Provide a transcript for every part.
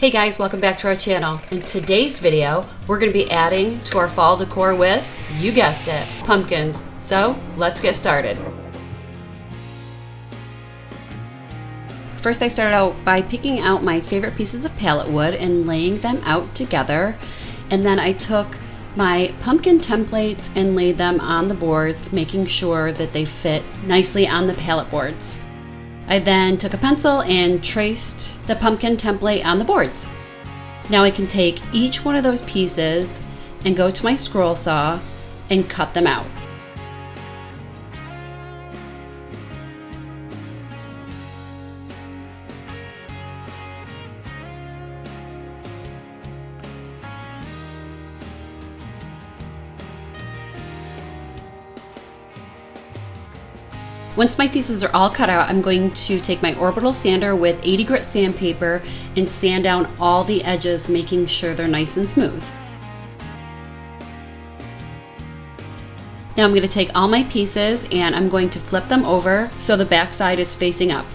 Hey guys, welcome back to our channel. In today's video, we're going to be adding to our fall decor with, you guessed it, pumpkins. So let's get started. First I started out by picking out my favorite pieces of pallet wood and laying them out together. And then I took my pumpkin templates and laid them on the boards, making sure that they fit nicely on the pallet boards. I then took a pencil and traced the pumpkin template on the boards. Now I can take each one of those pieces and go to my scroll saw and cut them out. Once my pieces are all cut out, I'm going to take my orbital sander with 80 grit sandpaper and sand down all the edges, making sure they're nice and smooth. Now I'm going to take all my pieces and I'm going to flip them over so the back side is facing up.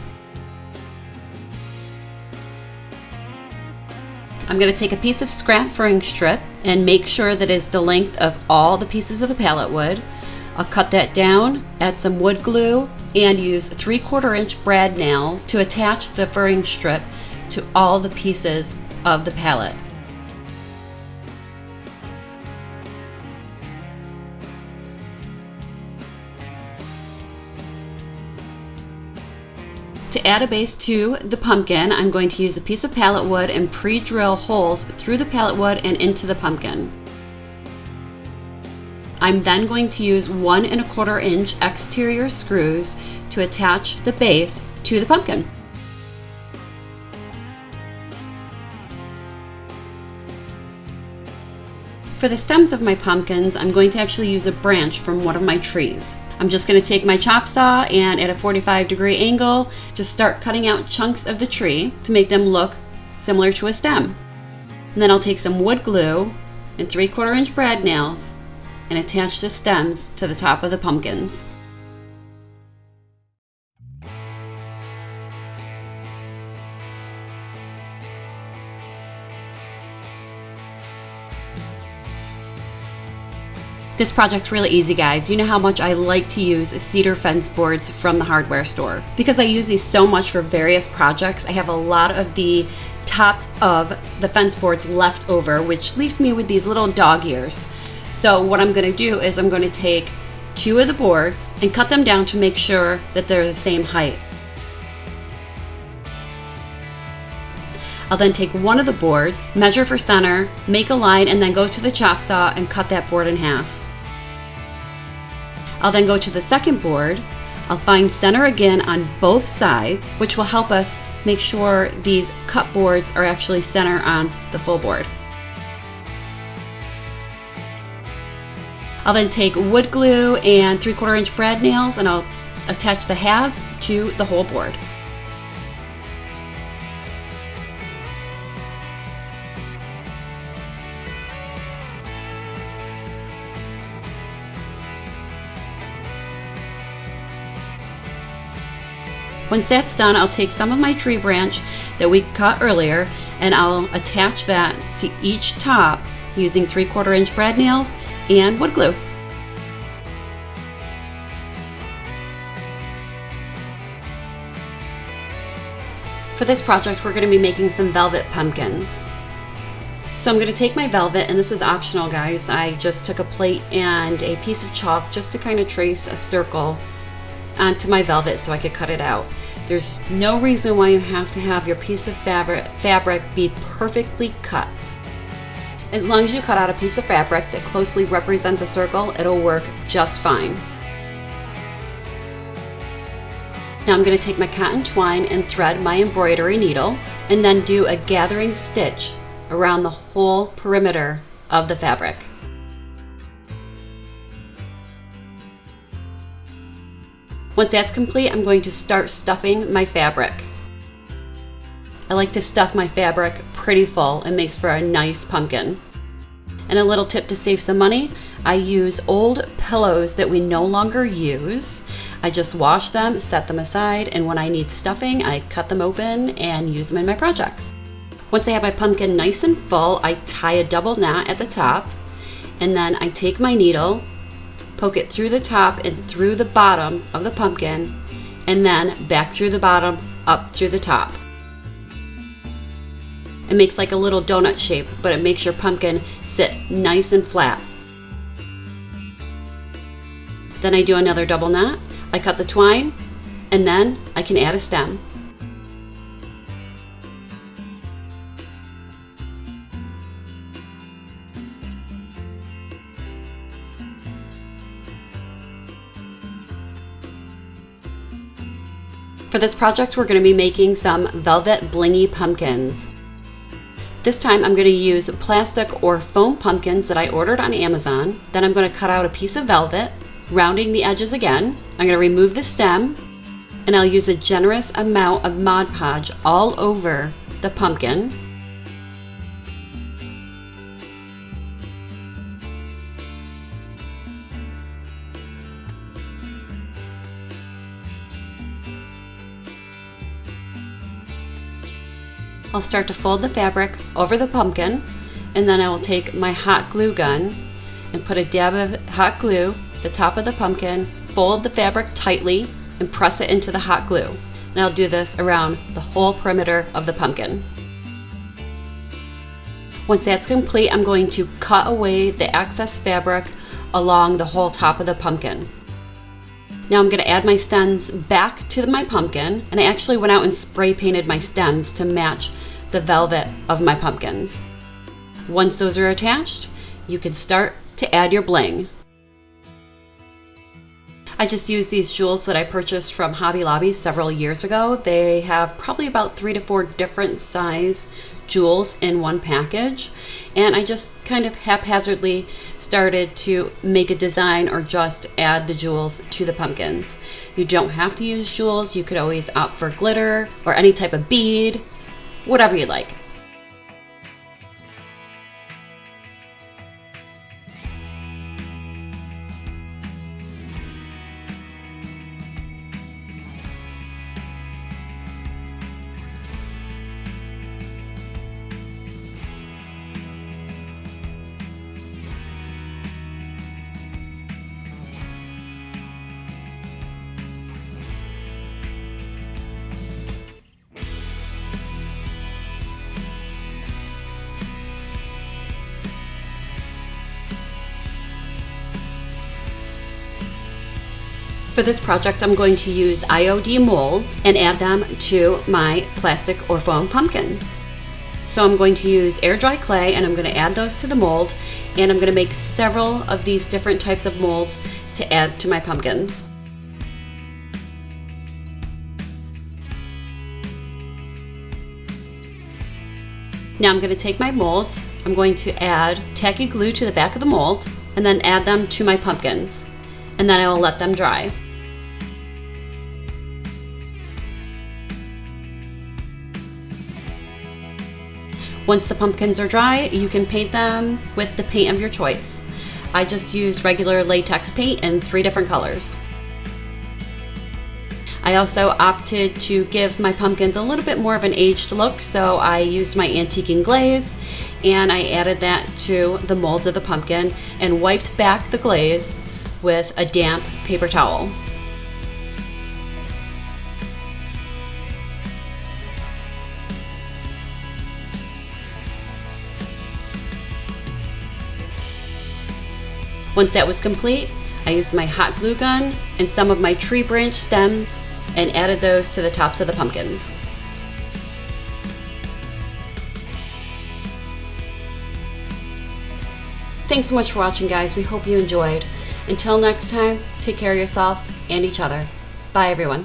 I'm going to take a piece of scrap furring strip and make sure that it's the length of all the pieces of the pallet wood. I'll cut that down, add some wood glue, and use 3/4 inch brad nails to attach the furring strip to all the pieces of the pallet. To add a base to the pumpkin, I'm going to use a piece of pallet wood and pre-drill holes through the pallet wood and into the pumpkin. I'm then going to use 1 1/4 inch exterior screws to attach the base to the pumpkin. For the stems of my pumpkins, I'm going to actually use a branch from one of my trees. I'm just going to take my chop saw and at a 45-degree angle, just start cutting out chunks of the tree to make them look similar to a stem. And then I'll take some wood glue and 3/4 inch brad nails and attach the stems to the top of the pumpkins. This project's really easy, guys. You know how much I like to use cedar fence boards from the hardware store. Because I use these so much for various projects, I have a lot of the tops of the fence boards left over, which leaves me with these little dog ears. So what I'm going to do is I'm going to take 2 of the boards and cut them down to make sure that they're the same height. I'll then take one of the boards, measure for center, make a line, and then go to the chop saw and cut that board in half. I'll then go to the second board. I'll find center again on both sides, which will help us make sure these cut boards are actually center on the full board. I'll then take wood glue and 3/4 inch brad nails and I'll attach the halves to the whole board. Once that's done, I'll take some of my tree branch that we cut earlier and I'll attach that to each top using 3/4 inch brad nails and wood glue. For this project, we're going to be making some velvet pumpkins. So I'm going to take my velvet, and this is optional, guys. I just took a plate and a piece of chalk just to kind of trace a circle onto my velvet so I could cut it out. There's no reason why you have to have your piece of fabric be perfectly cut. As long as you cut out a piece of fabric that closely represents a circle, it'll work just fine. Now I'm going to take my cotton twine and thread my embroidery needle and then do a gathering stitch around the whole perimeter of the fabric. Once that's complete, I'm going to start stuffing my fabric. I like to stuff my fabric pretty full. It makes for a nice pumpkin. And a little tip to save some money, I use old pillows that we no longer use. I just wash them, set them aside, and when I need stuffing, I cut them open and use them in my projects. Once I have my pumpkin nice and full, I tie a double knot at the top, and then I take my needle, poke it through the top and through the bottom of the pumpkin, and then back through the bottom, up through the top. It makes like a little donut shape, but it makes your pumpkin sit nice and flat. Then I do another double knot, I cut the twine, and then I can add a stem. For this project, we're going to be making some velvet blingy pumpkins. This time I'm going to use plastic or foam pumpkins that I ordered on Amazon. Then I'm going to cut out a piece of velvet, rounding the edges again. I'm going to remove the stem, and I'll use a generous amount of Mod Podge all over the pumpkin. I'll start to fold the fabric over the pumpkin, and then I will take my hot glue gun and put a dab of hot glue at the top of the pumpkin, fold the fabric tightly, and press it into the hot glue. And I'll do this around the whole perimeter of the pumpkin. Once that's complete, I'm going to cut away the excess fabric along the whole top of the pumpkin. Now I'm going to add my stems back to my pumpkin, and I actually went out and spray painted my stems to match the velvet of my pumpkins. Once those are attached, you can start to add your bling. I just used these jewels that I purchased from Hobby Lobby several years ago. They have probably about 3 to 4 different size jewels in one package, and I just kind of haphazardly started to make a design or just add the jewels to the pumpkins. You don't have to use jewels. You could always opt for glitter or any type of bead, whatever you like. For this project, I'm going to use IOD molds and add them to my plastic or foam pumpkins. So I'm going to use air dry clay, and I'm going to add those to the mold, and I'm going to make several of these different types of molds to add to my pumpkins. Now I'm going to take my molds, I'm going to add tacky glue to the back of the mold, and then add them to my pumpkins, and then I will let them dry. Once the pumpkins are dry, you can paint them with the paint of your choice. I just used regular latex paint in 3 different colors. I also opted to give my pumpkins a little bit more of an aged look, so I used my antiquing glaze, and I added that to the molds of the pumpkin and wiped back the glaze with a damp paper towel. Once that was complete, I used my hot glue gun and some of my tree branch stems and added those to the tops of the pumpkins. Thanks so much for watching, guys. We hope you enjoyed. Until next time, take care of yourself and each other. Bye, everyone.